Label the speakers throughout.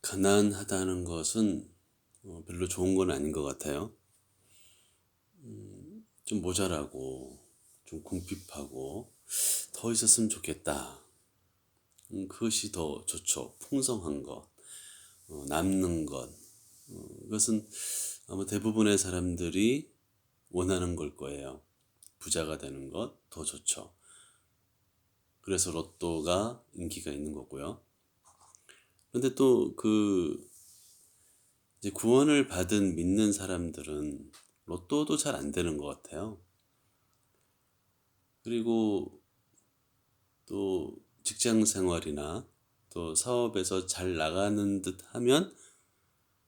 Speaker 1: 가난하다는 것은 별로 좋은 건 아닌 것 같아요. 좀 모자라고, 좀 궁핍하고, 더 있었으면 좋겠다. 그것이 더 좋죠. 풍성한 것, 남는 것. 그것은 아마 대부분의 사람들이 원하는 걸 거예요. 부자가 되는 것, 더 좋죠. 그래서 로또가 인기가 있는 거고요. 근데 또 이제 구원을 받은 믿는 사람들은 로또도 잘 안 되는 것 같아요. 그리고 또 직장 생활이나 또 사업에서 잘 나가는 듯 하면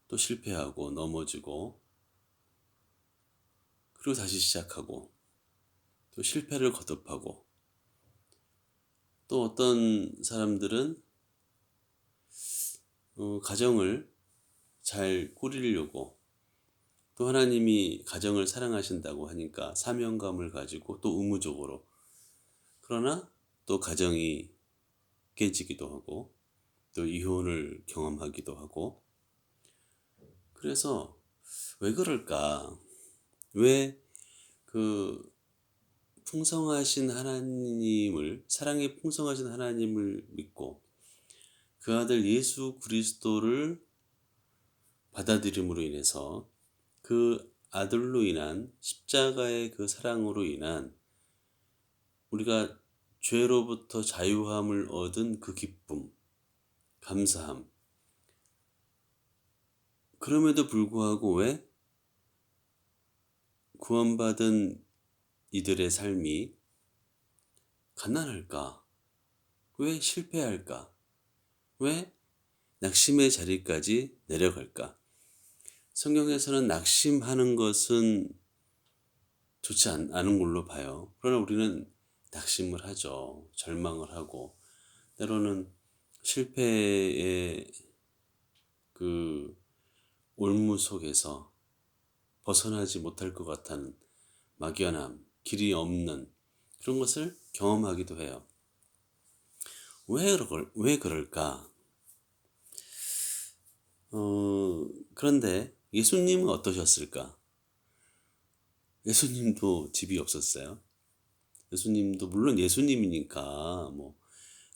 Speaker 1: 또 실패하고 넘어지고, 그리고 다시 시작하고 또 실패를 거듭하고, 또 어떤 사람들은 가정을 잘 꾸리려고, 또 하나님이 가정을 사랑하신다고 하니까 사명감을 가지고 또 의무적으로, 그러나 또 가정이 깨지기도 하고 또 이혼을 경험하기도 하고. 그래서 왜 그럴까? 왜 그 풍성하신 하나님을, 사랑의 풍성하신 하나님을 믿고 그 아들 예수 그리스도를 받아들임으로 인해서, 그 아들로 인한 십자가의 그 사랑으로 인한 우리가 죄로부터 자유함을 얻은 그 기쁨, 감사함, 그럼에도 불구하고 왜 구원받은 이들의 삶이 가난할까? 왜 실패할까? 왜 낙심의 자리까지 내려갈까? 성경에서는 낙심하는 것은 좋지 않은 걸로 봐요. 그러나 우리는 낙심을 하죠. 절망을 하고, 때로는 실패의 그 올무 속에서 벗어나지 못할 것 같은 막연함, 길이 없는 그런 것을 경험하기도 해요. 왜 그럴까? 그런데 예수님은 어떠셨을까? 예수님도 집이 없었어요. 예수님도 물론 예수님이니까 뭐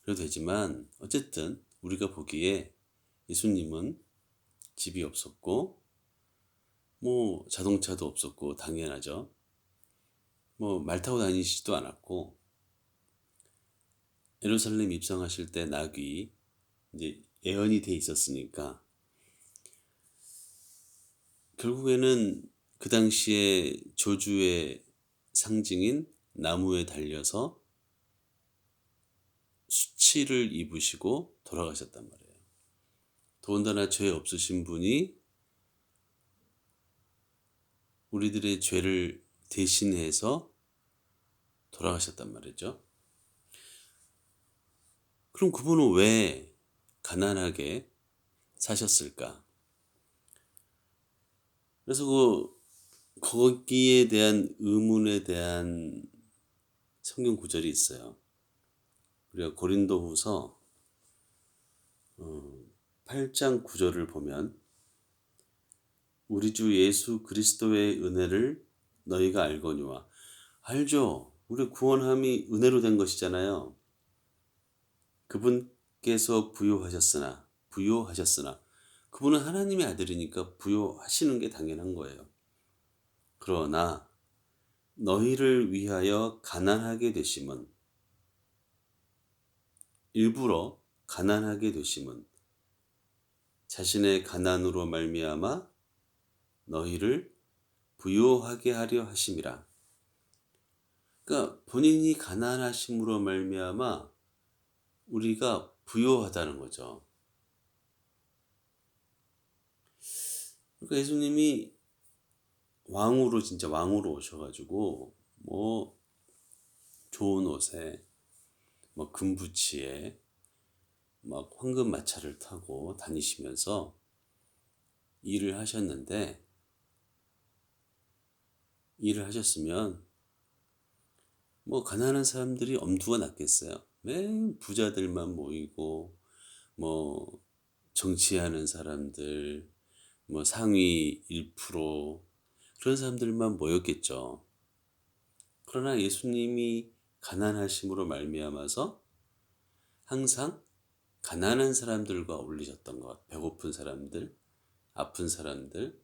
Speaker 1: 그래도 되지만, 어쨌든 우리가 보기에 예수님은 집이 없었고, 뭐 자동차도 없었고 당연하죠. 뭐 말 타고 다니시지도 않았고, 예루살렘 입성하실 때 낙이 이제 예언이 돼 있었으니까, 결국에는 그 당시에 저주의 상징인 나무에 달려서 수치를 입으시고 돌아가셨단 말이에요. 더군다나 죄 없으신 분이 우리들의 죄를 대신해서 돌아가셨단 말이죠. 그럼 그분은 왜 가난하게 사셨을까? 그래서 거기에 대한 의문에 대한 성경 구절이 있어요. 우리가 고린도후서 8장 9절을 보면, 우리 주 예수 그리스도의 은혜를 너희가 알거니와. 알죠. 우리 구원함이 은혜로 된 것이잖아요. 그분께서 부요하셨으나, 그분은 하나님의 아들이니까 부요하시는 게 당연한 거예요. 그러나 너희를 위하여 가난하게 되심은, 일부러 가난하게 되심은 자신의 가난으로 말미암아 너희를 부요하게 하려 하심이라. 그러니까 본인이 가난하심으로 말미암아 우리가 부요하다는 거죠. 그러니까 예수님이 왕으로, 진짜 왕으로 오셔가지고 뭐 좋은 옷에, 뭐 금부치에 막 황금 마차를 타고 다니시면서 일을 하셨는데, 일을 하셨으면 뭐 가난한 사람들이 엄두가 났겠어요. 맨 부자들만 모이고, 뭐 정치하는 사람들, 뭐 상위 1% 그런 사람들만 모였겠죠. 그러나 예수님이 가난하심으로 말미암아서 항상 가난한 사람들과 어울리셨던 것, 배고픈 사람들, 아픈 사람들,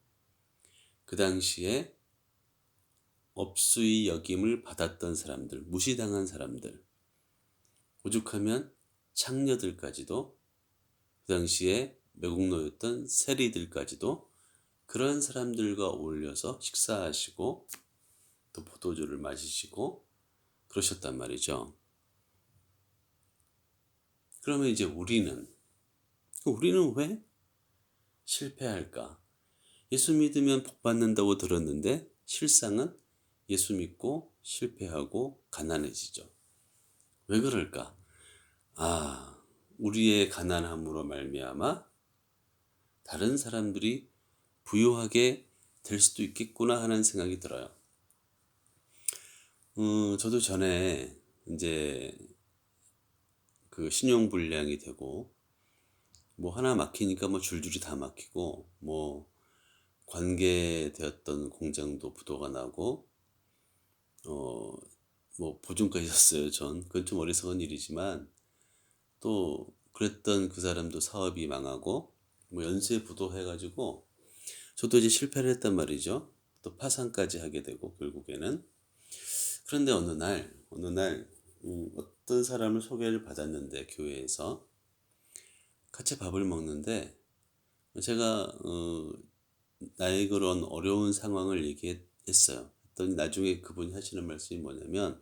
Speaker 1: 그 당시에 업수의 여김을 받았던 사람들, 무시당한 사람들, 오죽하면 창녀들까지도, 그 당시에 매국노였던 세리들까지도 그런 사람들과 어울려서 식사하시고 또 포도주를 마시시고 그러셨단 말이죠. 그러면 이제 우리는 왜 실패할까? 예수 믿으면 복 받는다고 들었는데 실상은 예수 믿고 실패하고 가난해지죠. 왜 그럴까? 우리의 가난함으로 말미암아 다른 사람들이 부유하게 될 수도 있겠구나 하는 생각이 들어요. 저도 전에 이제 그 신용불량이 되고 뭐 하나 막히니까 뭐 줄줄이 다 막히고 뭐 관계되었던 공장도 부도가 나고 뭐 보증까지 졌어요. 그건 좀 어리석은 일이지만 또 그랬던 그 사람도 사업이 망하고 뭐 연쇄 부도 해가지고 저도 이제 실패를 했단 말이죠. 또 파산까지 하게 되고 결국에는. 그런데 어느 날 어떤 사람을 소개를 받았는데 교회에서 같이 밥을 먹는데 제가 나의 그런 어려운 상황을 얘기했어요. 했더니 나중에 그분이 하시는 말씀이 뭐냐면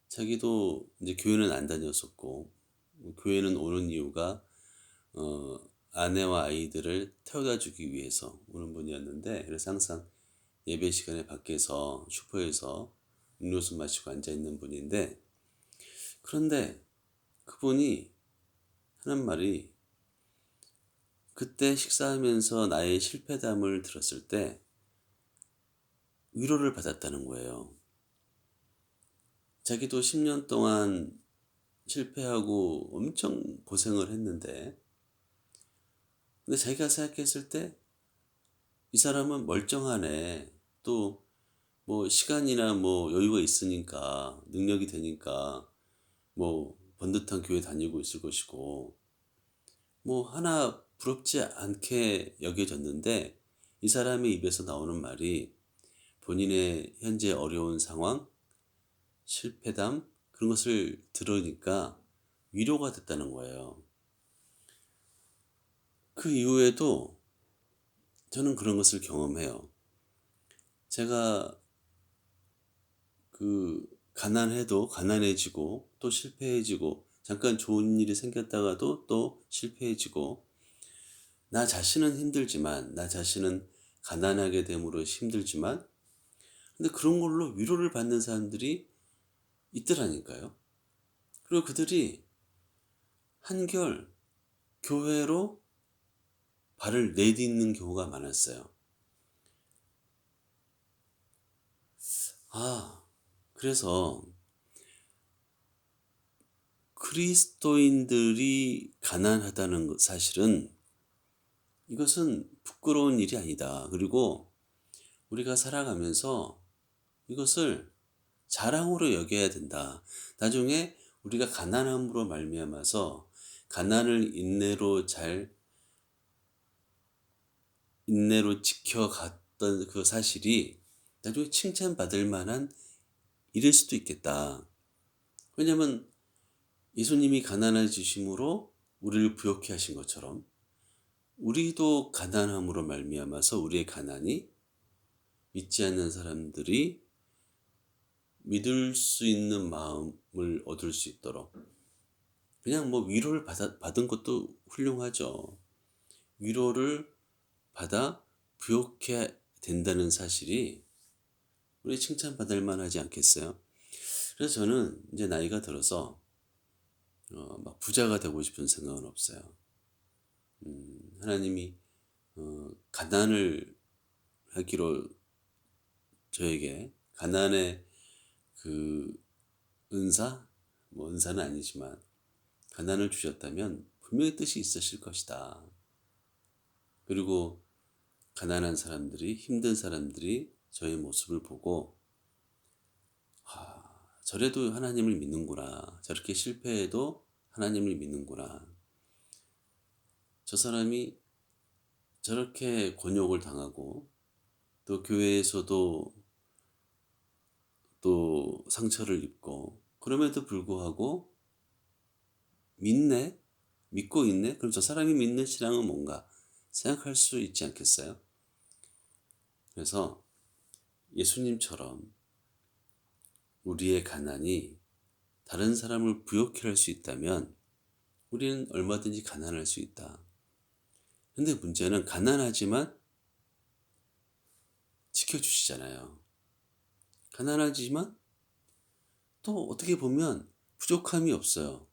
Speaker 1: 자기도 이제 교회는 안 다녔었고 교회는 오는 이유가 어, 아내와 아이들을 태워다 주기 위해서 오는 분이었는데 그래서 항상 예배 시간에 밖에서 슈퍼에서 음료수 마시고 앉아 있는 분인데 그런데 그분이 하는 말이 그때 식사하면서 나의 실패담을 들었을 때 위로를 받았다는 거예요. 자기도 10년 동안 실패하고 엄청 고생을 했는데 근데 자기가 생각했을 때 이 사람은 멀쩡하네. 또 뭐 시간이나 뭐 여유가 있으니까 능력이 되니까 뭐 번듯한 교회 다니고 있을 것이고 뭐 하나 부럽지 않게 여겨졌는데 이 사람의 입에서 나오는 말이 본인의 현재 어려운 상황, 실패담 그런 것을 들으니까 위로가 됐다는 거예요. 그 이후에도 저는 그런 것을 경험해요. 제가 그 가난해도 가난해지고 또 실패해지고 잠깐 좋은 일이 생겼다가도 또 실패해지고 나 자신은 힘들지만 나 자신은 가난하게 됨으로 힘들지만 근데 그런 걸로 위로를 받는 사람들이 있더라니까요. 그리고 그들이 한결 교회로 발을 내딛는 경우가 많았어요. 그래서 그리스도인들이 가난하다는 사실은 이것은 부끄러운 일이 아니다. 그리고 우리가 살아가면서 이것을 자랑으로 여겨야 된다. 나중에 우리가 가난함으로 말미암아서 가난을 인내로 지켜갔던 그 사실이 나중에 칭찬받을 만한 일일 수도 있겠다. 왜냐하면 예수님이 가난해지심으로 우리를 부욕해 하신 것처럼 우리도 가난함으로 말미암아서 우리의 가난이 믿지 않는 사람들이 믿을 수 있는 마음을 얻을 수 있도록 그냥 뭐 위로를 받은 것도 훌륭하죠. 위로를 받아 부욕해 된다는 사실이 우리 칭찬받을 만하지 않겠어요? 그래서 저는 이제 나이가 들어서 막 부자가 되고 싶은 생각은 없어요. 하나님이 가난을 하기로 저에게 가난의 그 은사, 뭐 은사는 아니지만 가난을 주셨다면 분명히 뜻이 있으실 것이다. 그리고 가난한 사람들이, 힘든 사람들이 저의 모습을 보고 저래도 하나님을 믿는구나. 저렇게 실패해도 하나님을 믿는구나. 저 사람이 저렇게 곤욕을 당하고 또 교회에서도 또 상처를 입고 그럼에도 불구하고 믿네? 믿고 있네? 그럼 저 사람이 믿는 신앙은 뭔가 생각할 수 있지 않겠어요? 그래서 예수님처럼 우리의 가난이 다른 사람을 부욕해 할 수 있다면 우리는 얼마든지 가난할 수 있다. 근데 문제는 가난하지만 지켜주시잖아요. 가난하지만 또 어떻게 보면 부족함이 없어요.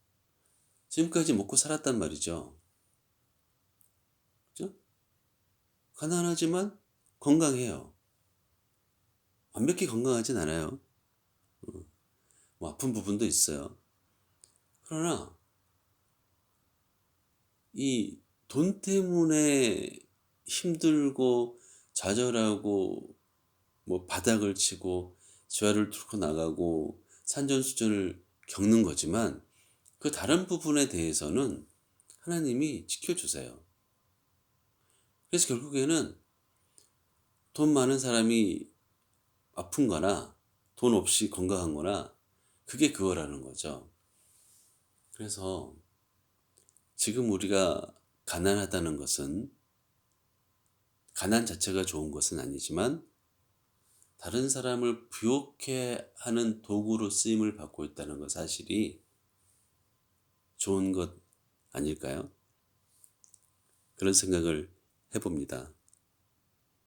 Speaker 1: 지금까지 먹고 살았단 말이죠. 그죠? 가난하지만 건강해요. 완벽히 건강하진 않아요. 뭐 아픈 부분도 있어요. 그러나 이 돈 때문에 힘들고 좌절하고 뭐 바닥을 치고 재활을 뚫고 나가고 산전수전을 겪는 거지만 그 다른 부분에 대해서는 하나님이 지켜주세요. 그래서 결국에는 돈 많은 사람이 아픈 거나 돈 없이 건강한 거나 그게 그거라는 거죠. 그래서 지금 우리가 가난하다는 것은 가난 자체가 좋은 것은 아니지만 다른 사람을 부욕해 하는 도구로 쓰임을 받고 있다는 것 사실이 좋은 것 아닐까요? 그런 생각을 해봅니다.